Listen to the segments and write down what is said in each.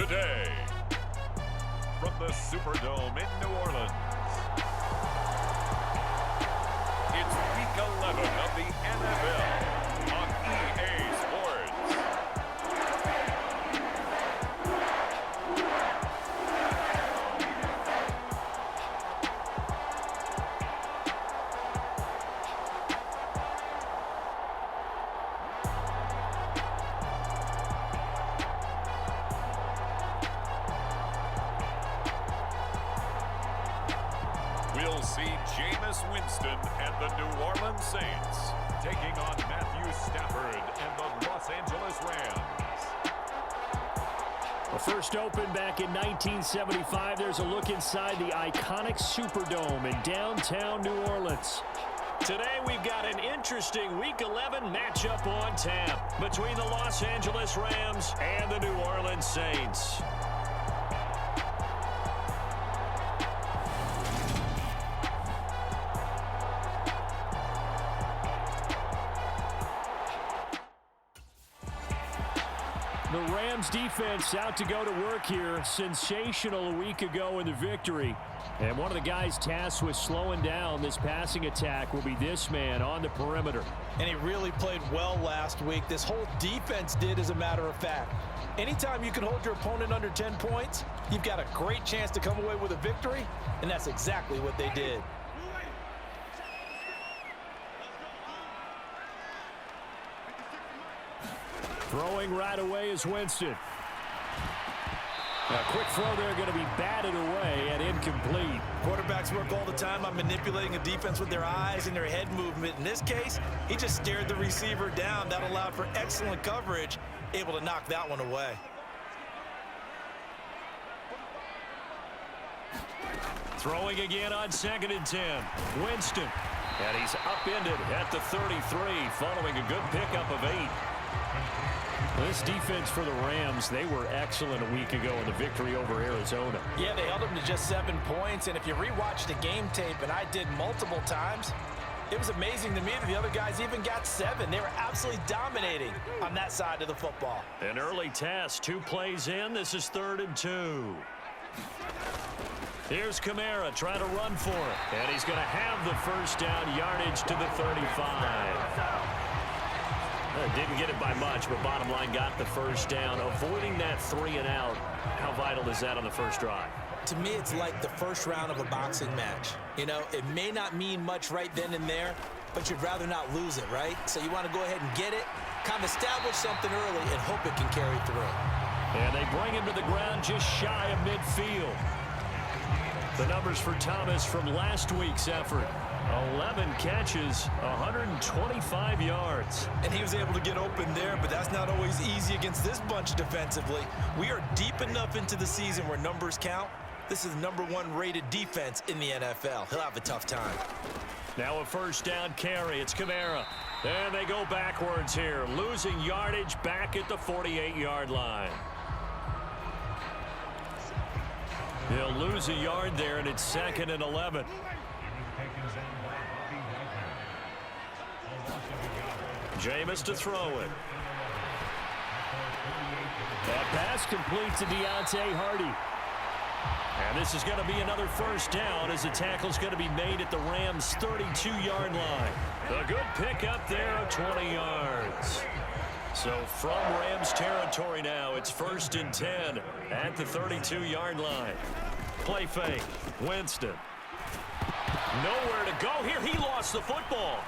today. From the Superdome in New Orleans, it's Week 11 of the NFL on EA Sports. We'll see Jameis Winston and the New Orleans Saints taking on Matthew Stafford and the Los Angeles Rams. The first opened back in 1975. There's a look inside the iconic Superdome in downtown New Orleans. Today we've got an interesting Week 11 matchup on tap between the Los Angeles Rams and the New Orleans Saints. The Rams defense out to go to work here. Sensational a week ago in the victory. And one of the guys tasked with slowing down this passing attack will be this man on the perimeter. And he really played well last week. This whole defense did, as a matter of fact. Anytime you can hold your opponent under 10 points, you've got a great chance to come away with a victory, and that's exactly what they did. Throwing right away is Winston. A quick throw there going to be batted away and incomplete. Quarterbacks work all the time on manipulating a defense with their eyes and their head movement. In this case, he just stared the receiver down. That allowed for excellent coverage, able to knock that one away. Throwing again on 2nd and 10. Winston. And he's upended at the 33 following a good pickup of 8. This defense for the Rams, they were excellent a week ago in the victory over Arizona. Yeah, they held them to just 7 points, and if you rewatch the game tape, and I did multiple times, it was amazing to me that the other guys even got 7. They were absolutely dominating on that side of the football. An early test, 2 plays in. This is 3rd and 2. Here's Kamara trying to run for it, and he's going to have the first down, yardage to the 35. Didn't get it by much, but bottom line got the first down. Avoiding that 3 and out, how vital is that on the first drive? To me, it's like the first round of a boxing match. You know, it may not mean much right then and there, but you'd rather not lose it, right? So you want to go ahead and get it, kind of establish something early, and hope it can carry through. And they bring him to the ground just shy of midfield. The numbers for Thomas from last week's effort. 11 catches, 125 yards. And he was able to get open there, but that's not always easy against this bunch defensively. We are deep enough into the season where numbers count. This is the #1 rated defense in the NFL. He'll have a tough time. Now a first down carry. It's Kamara. And they go backwards here, losing yardage back at the 48-yard line. He'll lose a yard there, and it's 2nd and 11. Jameis to throw it. That pass complete to Deontay Hardy. And this is going to be another first down as the tackle's going to be made at the Rams' 32-yard line. A good pickup there of 20 yards. So from Rams territory now, it's 1st and 10 at the 32-yard line. Play fake. Winston. Nowhere to go here. He lost the football.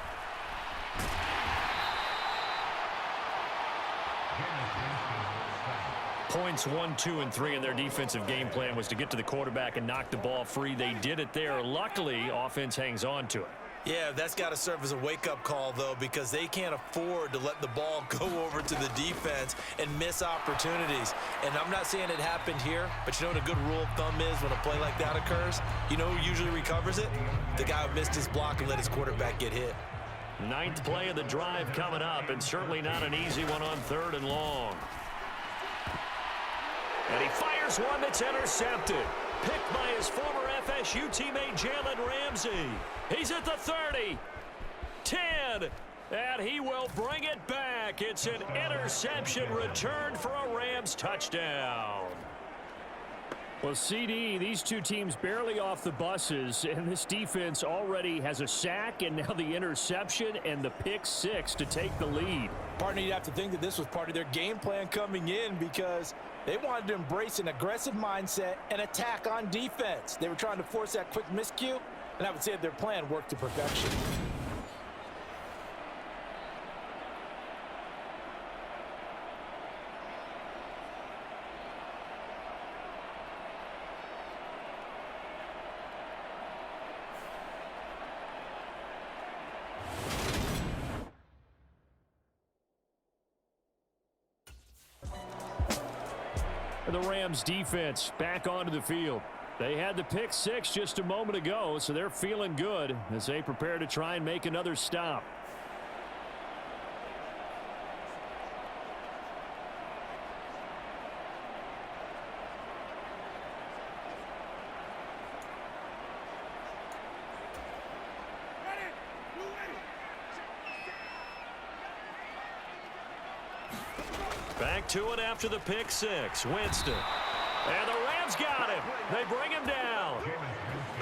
Points 1, 2, and 3 in their defensive game plan was to get to the quarterback and knock the ball free. They did it there. Luckily, offense hangs on to it. Yeah, that's got to serve as a wake-up call, though, because they can't afford to let the ball go over to the defense and miss opportunities. And I'm not saying it happened here, but you know what a good rule of thumb is when a play like that occurs? You know who usually recovers it? The guy who missed his block and let his quarterback get hit. 9th play of the drive coming up, and certainly not an easy one on 3rd and long. And he fires one that's intercepted. Picked by his former FSU teammate Jalen Ramsey. He's at the 30. 10. And he will bring it back. It's an interception return for a Rams touchdown. Well, CD, these two teams barely off the buses, and this defense already has a sack and now the interception and the pick six to take the lead. Partner, you'd have to think that this was part of their game plan coming in because they wanted to embrace an aggressive mindset and attack on defense. They were trying to force that quick miscue, and I would say that their plan worked to perfection. The Rams defense back onto the field. They had the pick six just a moment ago, so they're feeling good as they prepare to try and make another stop. Back to it after the pick six. Winston. And the Rams got him. They bring him down.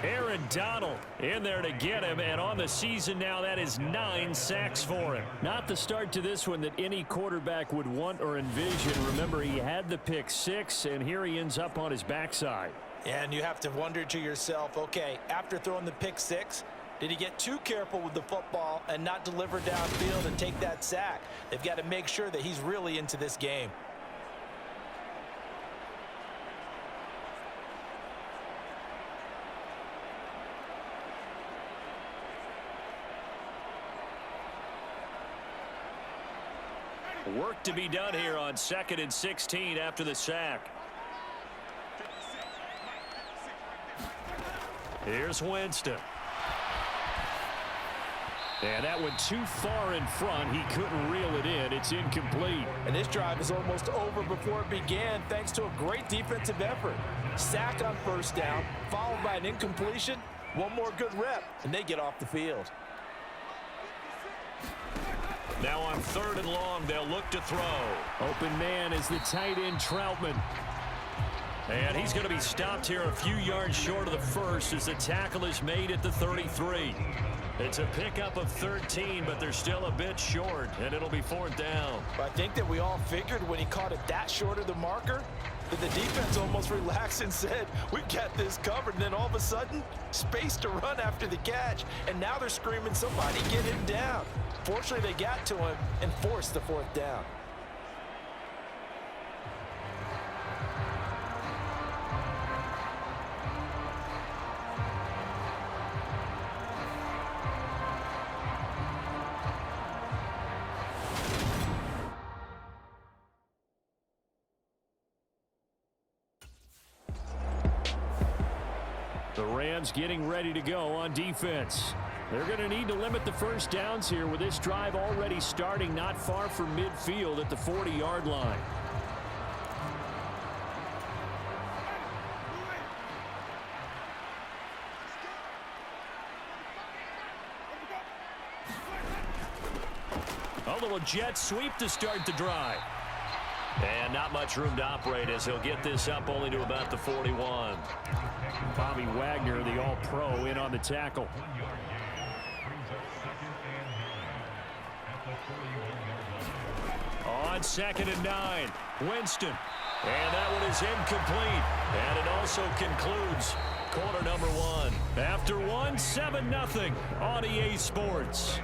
Aaron Donald in there to get him. And on the season now, that is 9 sacks for him. Not the start to this one that any quarterback would want or envision. Remember, he had the pick six, and here he ends up on his backside. And you have to wonder to yourself, okay, after throwing the pick six, did he get too careful with the football and not deliver downfield and take that sack? They've got to make sure that he's really into this game. Work to be done here on 2nd and 16 after the sack. Here's Winston. And that went too far in front. He couldn't reel it in. It's incomplete. And this drive is almost over before it began thanks to a great defensive effort. Sack on first down, followed by an incompletion. One more good rep, and they get off the field. Now on 3rd and long, they'll look to throw. Open man is the tight end, Troutman. And he's going to be stopped here a few yards short of the first as the tackle is made at the 33. It's a pickup of 13, but they're still a bit short, and it'll be 4th down. I think that we all figured when he caught it that short of the marker that the defense almost relaxed and said, we've got this covered. And then all of a sudden, space to run after the catch. And now they're screaming, somebody get him down. Fortunately, they got to him and forced the 4th down. The Rams getting ready to go on defense. They're going to need to limit the first downs here with this drive already starting not far from midfield at the 40-yard line. A little jet sweep to start the drive. And not much room to operate as he'll get this up only to about the 41. Bobby Wagner, the all-pro, in on the tackle. On 2nd and 9, Winston. And that one is incomplete. And it also concludes quarter number 1. After one, 7-0 on EA Sports.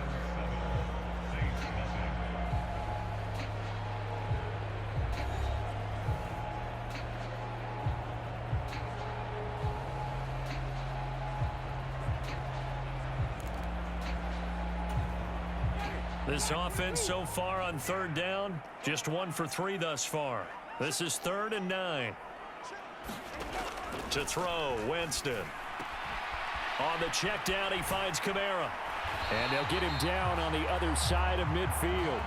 This offense so far on 3rd down, just 1 for 3 thus far. This is 3rd and 9. To throw, Winston. On the check down, he finds Kamara. And they'll get him down on the other side of midfield.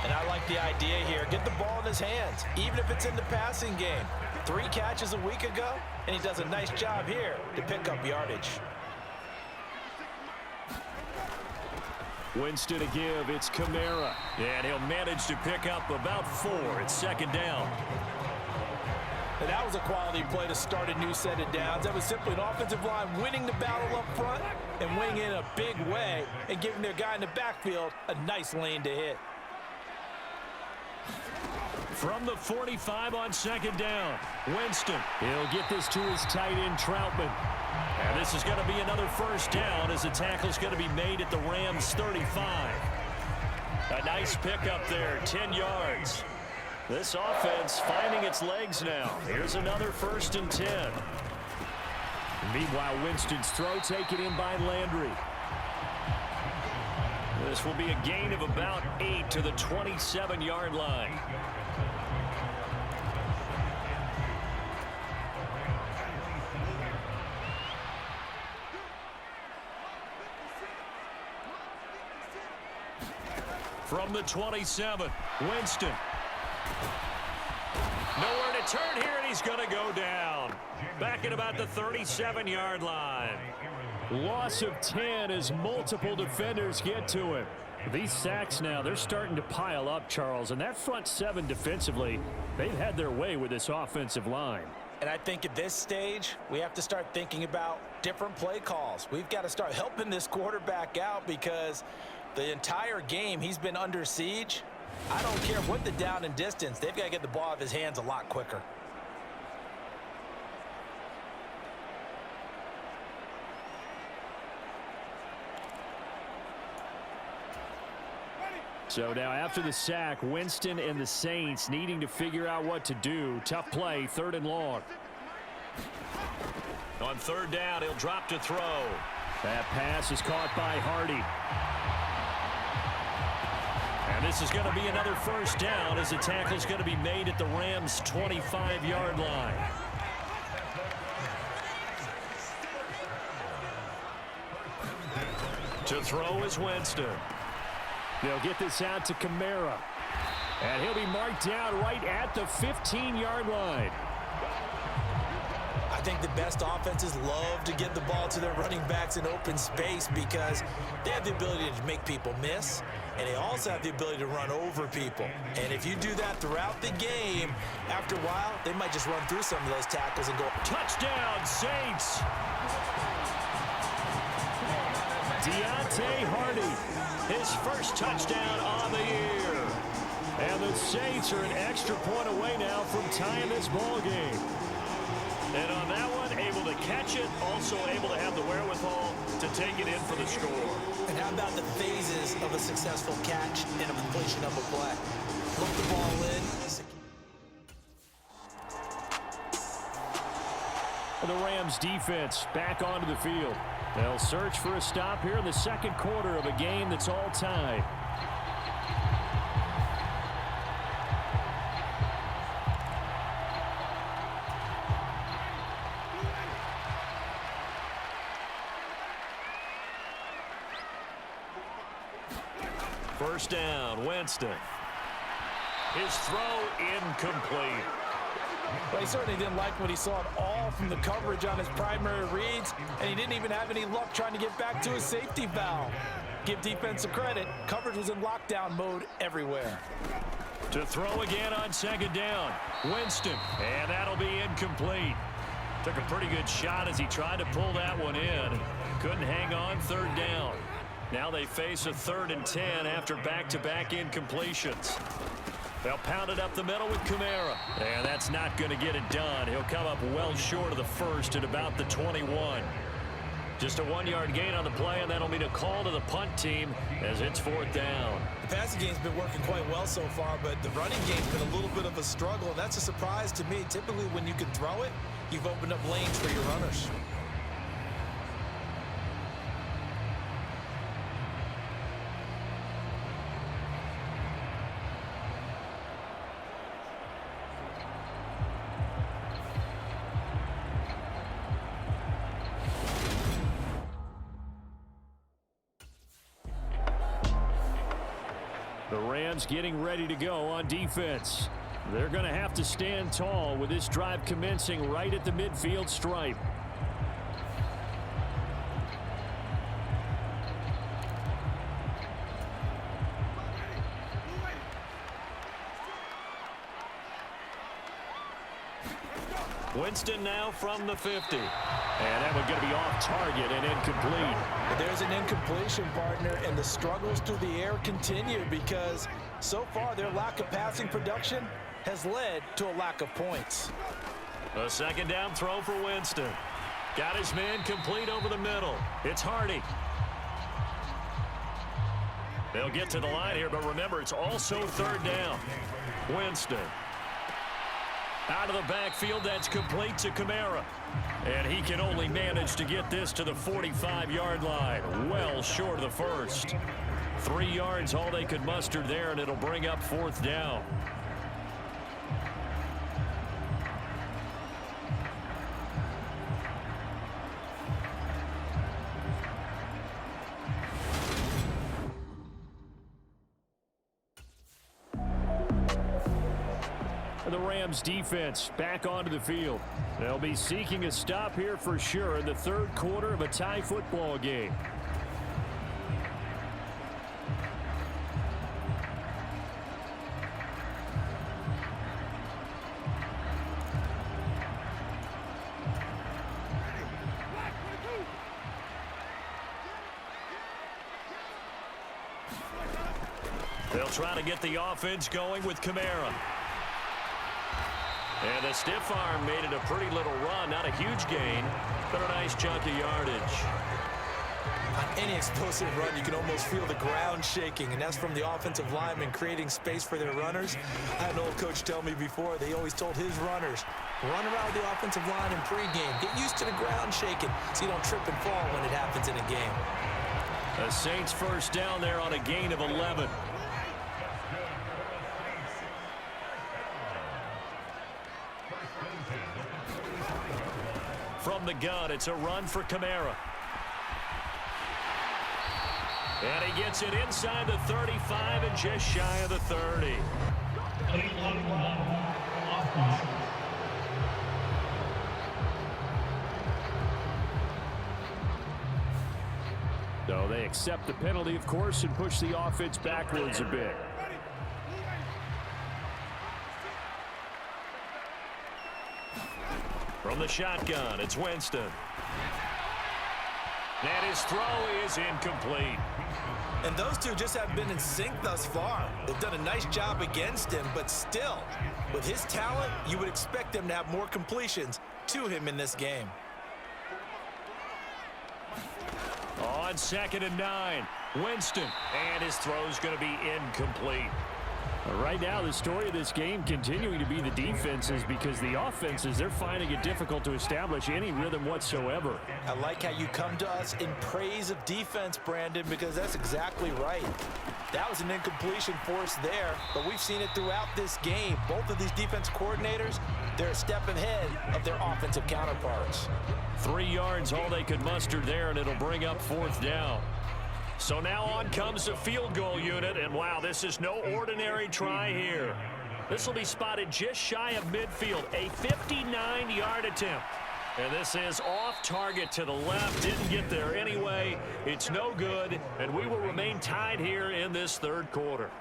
And I like the idea here. Get the ball in his hands, even if it's in the passing game. 3 catches a week ago, and he does a nice job here to pick up yardage. Winston to give, it's Kamara. And he'll manage to pick up about 4 at 2nd down. And that was a quality play to start a new set of downs. That was simply an offensive line winning the battle up front and winning in a big way and giving their guy in the backfield a nice lane to hit. From the 45 on second down, Winston. He'll get this to his tight end, Troutman. And this is going to be another first down as the tackle's going to be made at the Rams' 35. A nice pickup there, 10 yards. This offense finding its legs now. Here's another 1st and 10. Meanwhile, Winston's throw taken in by Landry. This will be a gain of about 8 to the 27-yard line. From the 27, Winston. Nowhere to turn here, and he's going to go down. Back at about the 37-yard line. Loss of 10 as multiple defenders get to him. These sacks now, they're starting to pile up, Charles. And that front 7 defensively, they've had their way with this offensive line. And I think at this stage, we have to start thinking about different play calls. We've got to start helping this quarterback out because the entire game he's been under siege. I don't care what the down and distance. They've got to get the ball out of his hands a lot quicker. So now after the sack, Winston and the Saints needing to figure out what to do. Tough play, 3rd and long. On 3rd down, he'll drop to throw. That pass is caught by Hardy. And this is going to be another first down as the tackle is going to be made at the Rams' 25-yard line. To throw is Winston. They'll get this out to Kamara. And he'll be marked down right at the 15-yard line. I think the best offenses love to get the ball to their running backs in open space because they have the ability to make people miss, and they also have the ability to run over people. And if you do that throughout the game, after a while, they might just run through some of those tackles and go. Touchdown, Saints! Deontay Hardy, his first touchdown on the year. And the Saints are an extra point away now from tying this ball game. And on that one, able to catch it, also able to have the wherewithal to take it in for the score. And how about the phases of a successful catch and a completion of a play? Look the ball in. And the Rams defense back onto the field. They'll search for a stop here in the second quarter of a game that's all tied. First down, Winston. His throw incomplete. Well, he certainly didn't like what he saw at all from the coverage on his primary reads, and he didn't even have any luck trying to get back to his safety valve. Give defense a credit. Coverage was in lockdown mode everywhere. To throw again on second down, Winston, and that'll be incomplete. Took a pretty good shot as he tried to pull that one in. Couldn't hang on, 3rd down. Now they face a 3rd and 10 after back-to-back incompletions. They'll pound it up the middle with Kamara. And that's not going to get it done. He'll come up well short of the first at about the 21. Just a 1-yard gain on the play, and that'll mean a call to the punt team as it's 4th down. The passing game's been working quite well so far, but the running game's been a little bit of a struggle, and that's a surprise to me. Typically, when you can throw it, you've opened up lanes for your runners. The Rams getting ready to go on defense. They're going to have to stand tall with this drive commencing right at the midfield stripe. Winston now from the 50. And that one's going to be off target and incomplete. There's an incompletion, partner, and the struggles through the air continue because so far their lack of passing production has led to a lack of points. A second down throw for Winston. Got his man complete over the middle. It's Hardy. They'll get to the line here, but remember, it's also third down. Winston. Out of the backfield, that's complete to Kamara. And he can only manage to get this to the 45-yard line. Well short of the first. 3 yards, all they could muster there, and it'll bring up fourth down. The Rams defense back onto the field. They'll be seeking a stop here for sure in the third quarter of a tie football game. They'll try to get the offense going with Kamara. And the stiff arm made it a pretty little run. Not a huge gain, but a nice chunk of yardage. On any explosive run, you can almost feel the ground shaking, and that's from the offensive linemen creating space for their runners. I had an old coach tell me before, they always told his runners, run around the offensive line in pregame. Get used to the ground shaking so you don't trip and fall when it happens in a game. The Saints first down there on a gain of 11. From the gun, it's a run for Kamara. And he gets it inside the 35 and just shy of the 30. So they accept the penalty, of course, and push the offense backwards a bit. From the shotgun, it's Winston. And his throw is incomplete. And those two just have been in sync thus far. They've done a nice job against him, but still, with his talent, you would expect them to have more completions to him in this game. On 2nd and 9, Winston. And his throw is going to be incomplete. Right now, the story of this game continuing to be the defenses because the offenses, they're finding it difficult to establish any rhythm whatsoever. I like how you come to us in praise of defense, Brandon, because that's exactly right. That was an incompletion force there, but we've seen it throughout this game. Both of these defense coordinators, they're a step ahead of their offensive counterparts. 3 yards, all they could muster there, and it'll bring up fourth down. So now on comes the field goal unit, and wow, this is no ordinary try here. This will be spotted just shy of midfield, a 59-yard attempt. And this is off target to the left, didn't get there anyway. It's no good, and we will remain tied here in this third quarter.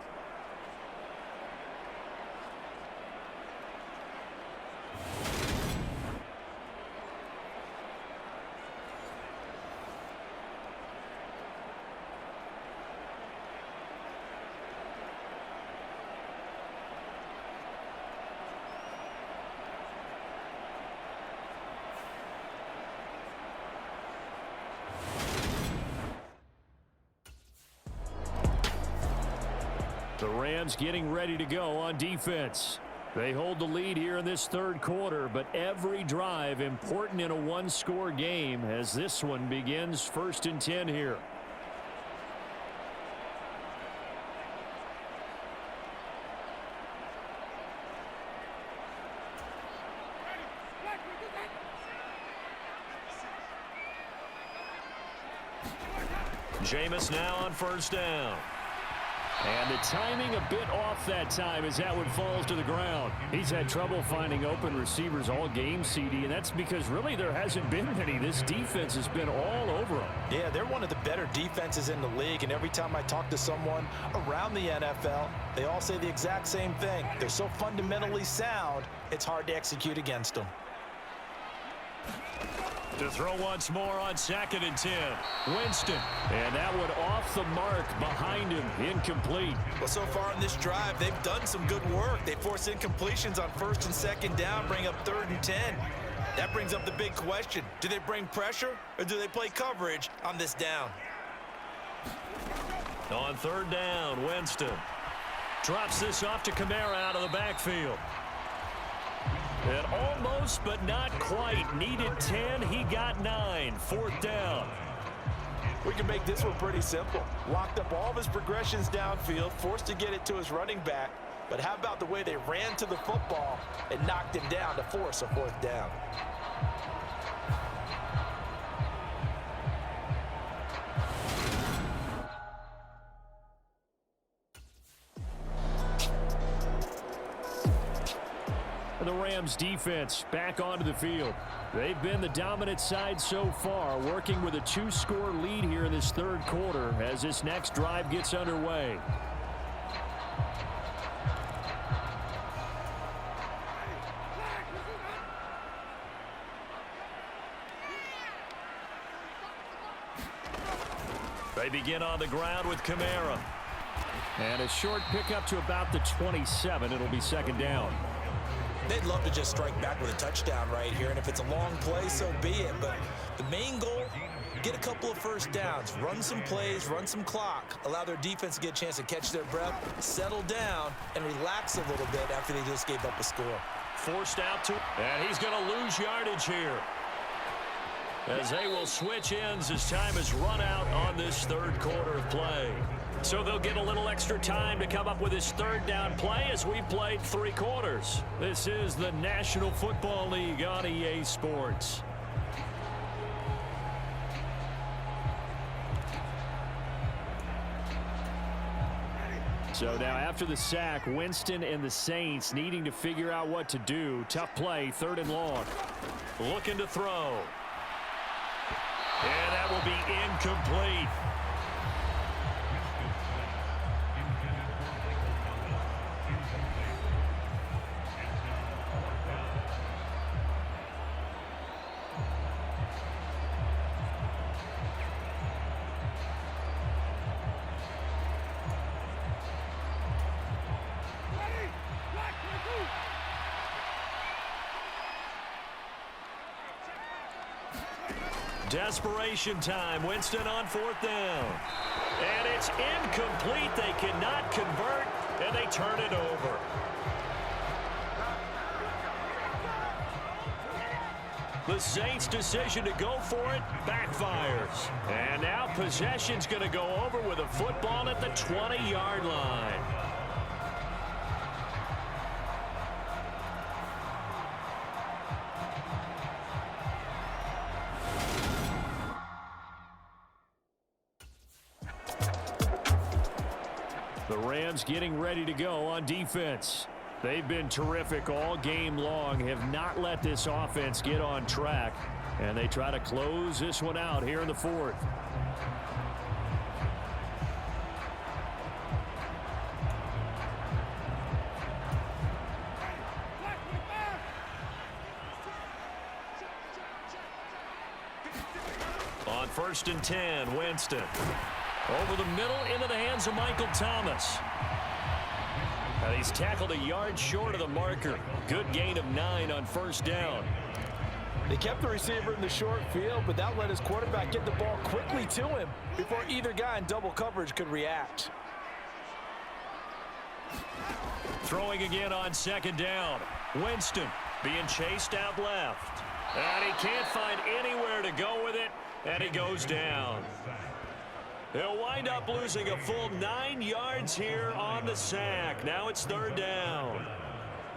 The Rams getting ready to go on defense. They hold the lead here in this third quarter, but every drive important in a one-score game as this one begins 1st and 10 here. Jameis now on 1st down. And the timing a bit off that time as that one falls to the ground. He's had trouble finding open receivers all game, CD, and that's because really there hasn't been many. This defense has been all over them. Yeah, they're one of the better defenses in the league, and every time I talk to someone around the NFL, they all say the exact same thing. They're so fundamentally sound, it's hard to execute against them. To throw once more on 2nd and 10. Winston. And that one off the mark behind him. Incomplete. Well, so far in this drive, they've done some good work. They force incompletions on 1st and 2nd down, bring up 3rd and 10. That brings up the big question. Do they bring pressure or do they play coverage on this down? On 3rd down, Winston drops this off to Kamara out of the backfield. And almost, but not quite. Needed 10. He got 9. 4th down. We can make this one pretty simple. Locked up all of his progressions downfield, forced to get it to his running back. But how about the way they ran to the football and knocked him down to force a 4th down? The Rams defense back onto the field. They've been the dominant side so far, working with a 2-score lead here in this 3rd quarter as this next drive gets underway. They begin on the ground with Kamara. And a short pickup to about the 27. It'll be 2nd down. They'd love to just strike back with a touchdown right here, and if it's a long play, so be it. But the main goal, get a couple of 1st downs, run some plays, run some clock, allow their defense to get a chance to catch their breath, settle down, and relax a little bit after they just gave up a score. Forced out to, and he's going to lose yardage here, as they will switch ends as time is run out on this 3rd quarter of play. So they'll get a little extra time to come up with his 3rd down play as we played 3 quarters. This is the National Football League on EA Sports. So now after the sack, Winston and the Saints needing to figure out what to do. Tough play, 3rd and long. Looking to throw. And that will be incomplete. Desperation time. Winston on 4th down. And it's incomplete. They cannot convert, and they turn it over. The Saints' decision to go for it backfires. And now possession's going to go over with a football at the 20-yard line. The Rams getting ready to go on defense. They've been terrific all game long, have not let this offense get on track, and they try to close this one out here in the 4th. On 1st and 10, Winston. Over the middle into the hands of Michael Thomas. And he's tackled a yard short of the marker. Good gain of 9 on 1st down. They kept the receiver in the short field, but that let his quarterback get the ball quickly to him before either guy in double coverage could react. Throwing again on 2nd down. Winston being chased out left. And he can't find anywhere to go with it, and he goes down. He'll wind up losing a full 9 yards here on the sack. Now it's 3rd down.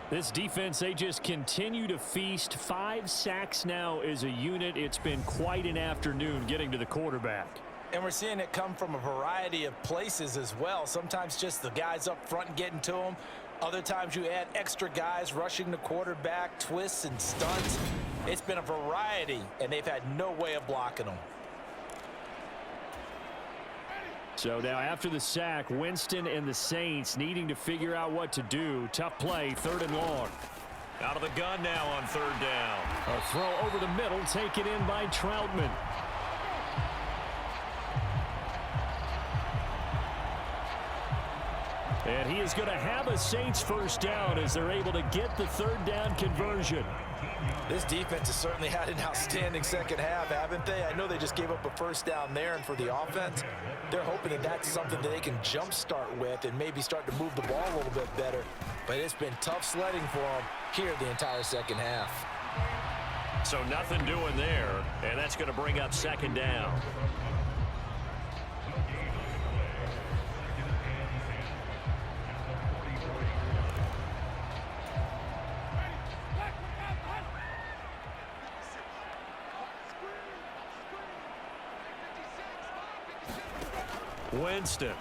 This defense, they just continue to feast. 5 sacks now as a unit. It's been quite an afternoon getting to the quarterback. And we're seeing it come from a variety of places as well. Sometimes just the guys up front getting to him. Other times you add extra guys rushing the quarterback, twists and stunts. It's been a variety, and they've had no way of blocking them. So now after the sack, Winston and the Saints needing to figure out what to do. Tough play, 3rd and long. Out of the gun now on third down. A throw over the middle, taken in by Troutman. And he is going to have a Saints first down as they're able to get the third down conversion. This defense has certainly had an outstanding second half, haven't they? I know they just gave up a first down there, and for the offense, they're hoping that that's something that they can jumpstart with and maybe start to move the ball a little bit better. But it's been tough sledding for them here the entire second half. So nothing doing there, and that's going to bring up second down. Winston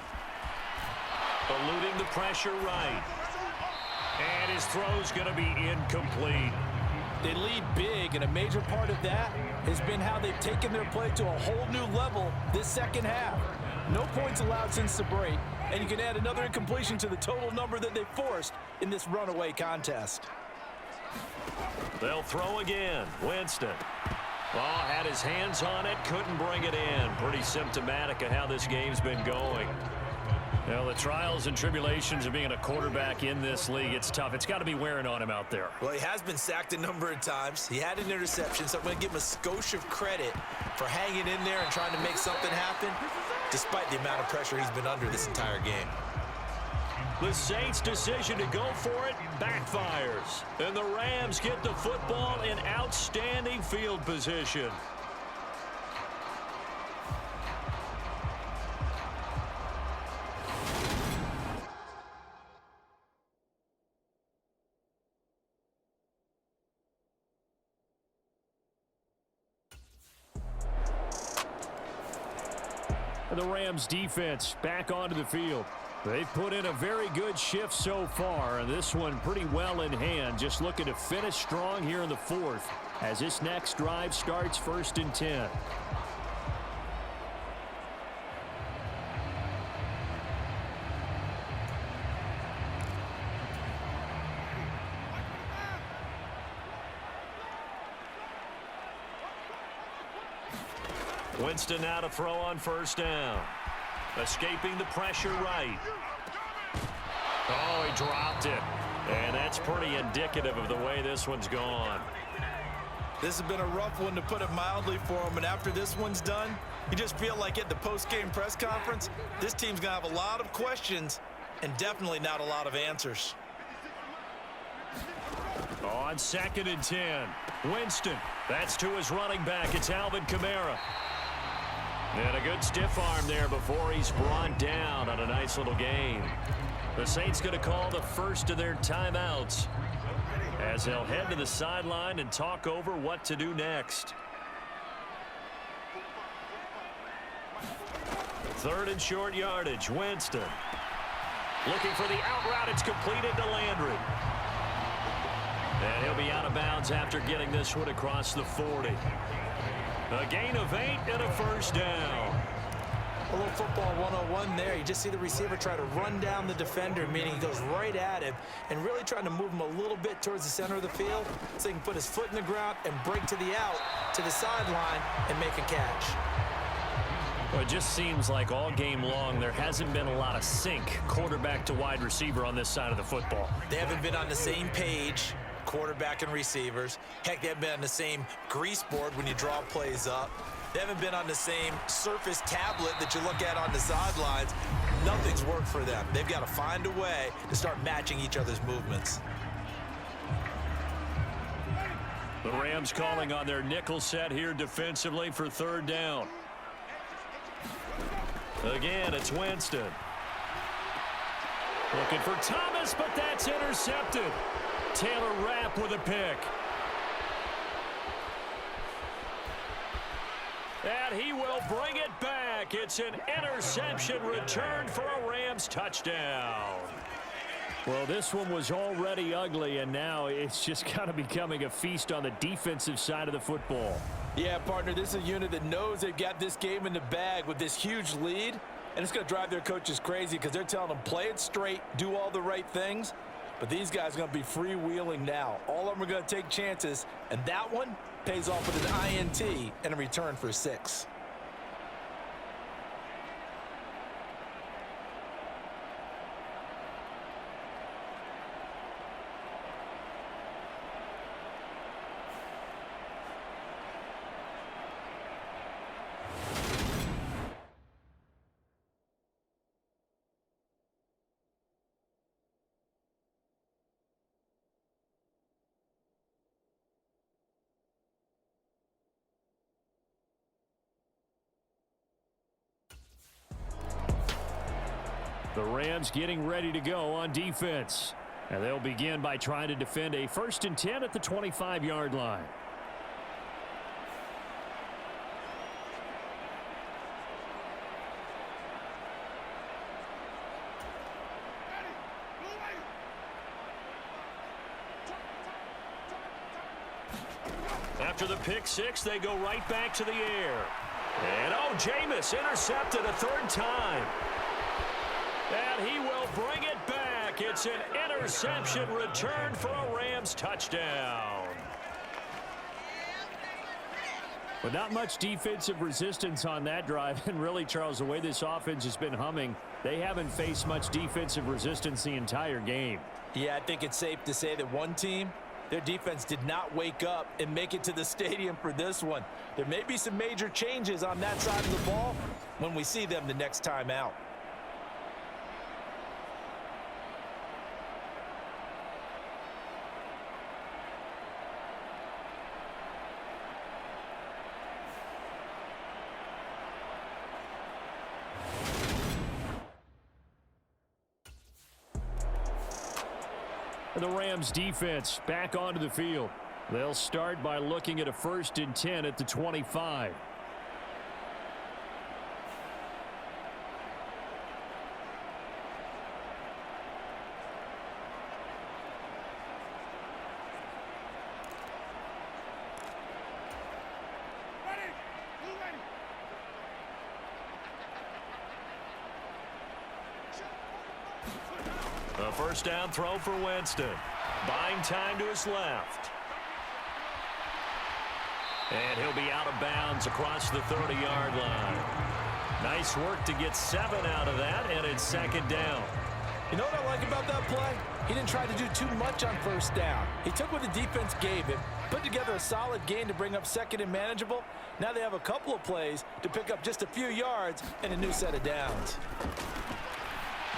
eluding the pressure right, and his throw's going to be incomplete. They lead big, and a major part of that has been how they've taken their play to a whole new level this second half. No points allowed since the break, and you can add another incompletion to the total number that they forced in this runaway contest. They'll throw again. Winston. Oh, had his hands on it, couldn't bring it in. Pretty symptomatic of how this game's been going. Well, the trials and tribulations of being a quarterback in this league, it's tough. It's got to be wearing on him out there. Well, he has been sacked a number of times. He had an interception, so I'm going to give him a skosh of credit for hanging in there and trying to make something happen, despite the amount of pressure he's been under this entire game. The Saints' decision to go for it backfires. And the Rams get the football in outstanding field position. The Rams defense back onto the field. They've put in a very good shift so far, and this one pretty well in hand. Just looking to finish strong here in the fourth as this next drive starts 1st and 10. Winston now to throw on first down. Escaping the pressure right. Oh, he dropped it. And that's pretty indicative of the way this one's gone. This has been a rough one, to put it mildly, for him. And after this one's done, you just feel like at the post-game press conference, this team's going to have a lot of questions and definitely not a lot of answers. On 2nd and 10, Winston. That's to his running back. It's Alvin Kamara. And a good stiff arm there before he's brought down on a nice little gain. The Saints going to call the first of their timeouts as they'll head to the sideline and talk over what to do next. 3rd and short yardage. Winston looking for the out route. It's completed to Landry. And he'll be out of bounds after getting this one across the 40. A gain of 8 and a first down. A little football 101 there. You just see the receiver try to run down the defender, meaning he goes right at him and really trying to move him a little bit towards the center of the field so he can put his foot in the ground and break to the out, to the sideline, and make a catch. Well, it just seems like all game long there hasn't been a lot of sync quarterback to wide receiver on this side of the football. They haven't been on the same page, quarterback and receivers. Heck, they haven't been on the same grease board when you draw plays up. They haven't been on the same surface tablet that you look at on the sidelines. Nothing's worked for them. They've got to find a way to start matching each other's movements. The Rams calling on their nickel set here defensively for 3rd down. Again, it's Winston. Looking for Thomas, but that's intercepted. Taylor Rapp with a pick. And he will bring it back. It's an interception return for a Rams touchdown. Well, this one was already ugly, and now it's just kind of becoming a feast on the defensive side of the football. Yeah, partner, this is a unit that knows they've got this game in the bag with this huge lead, and it's going to drive their coaches crazy because they're telling them play it straight, do all the right things, but these guys are going to be freewheeling now. All of them are going to take chances, and that one pays off with an INT and a return for 6. The Rams getting ready to go on defense. And they'll begin by trying to defend a 1st and 10 at the 25-yard line. After the pick six, they go right back to the air. And, oh, Jameis intercepted a 3rd time. And he will bring it back. It's an interception return for a Rams touchdown. But not much defensive resistance on that drive. And really, Charles, the way this offense has been humming, they haven't faced much defensive resistance the entire game. Yeah, I think it's safe to say that one team, their defense did not wake up and make it to the stadium for this one. There may be some major changes on that side of the ball when we see them the next time out. The Rams defense back onto the field. They'll start by looking at a 1st and 10 at the 25. A 1st down throw for Winston. Buying time to his left. And he'll be out of bounds across the 30-yard line. Nice work to get 7 out of that, and it's 2nd down. You know what I like about that play? He didn't try to do too much on 1st down. He took what the defense gave him, put together a solid gain to bring up 2nd and manageable. Now they have a couple of plays to pick up just a few yards and a new set of downs.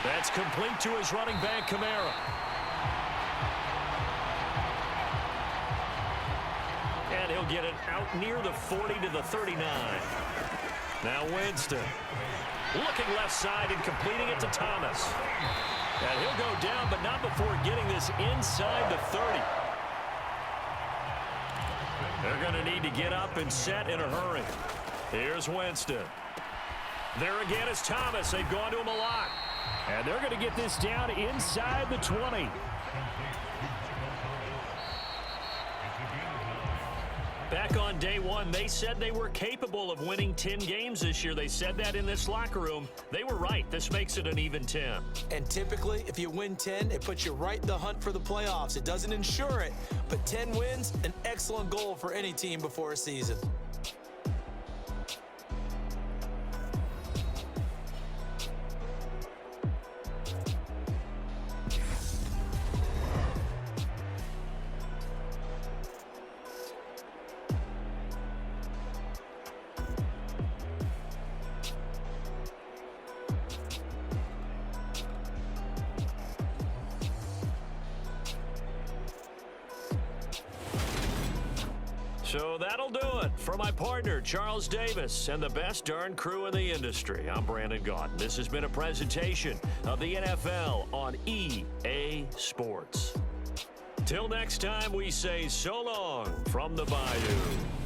That's complete to his running back, Kamara. And he'll get it out near the 40 to the 39. Now Winston looking left side and completing it to Thomas. And he'll go down, but not before getting this inside the 30. They're going to need to get up and set in a hurry. Here's Winston. There again is Thomas. They've gone to him a lot. And they're going to get this down inside the 20. Back on day one, they said they were capable of winning 10 games this year. They said that in this locker room. They were right. This makes it an even 10. And typically, if you win 10, it puts you right in the hunt for the playoffs. It doesn't ensure it, but 10 wins, an excellent goal for any team before a season. So that'll do it for my partner, Charles Davis, and the best darn crew in the industry. I'm Brandon Gaudin. This has been a presentation of the NFL on EA Sports. Till next time, we say so long from the Bayou.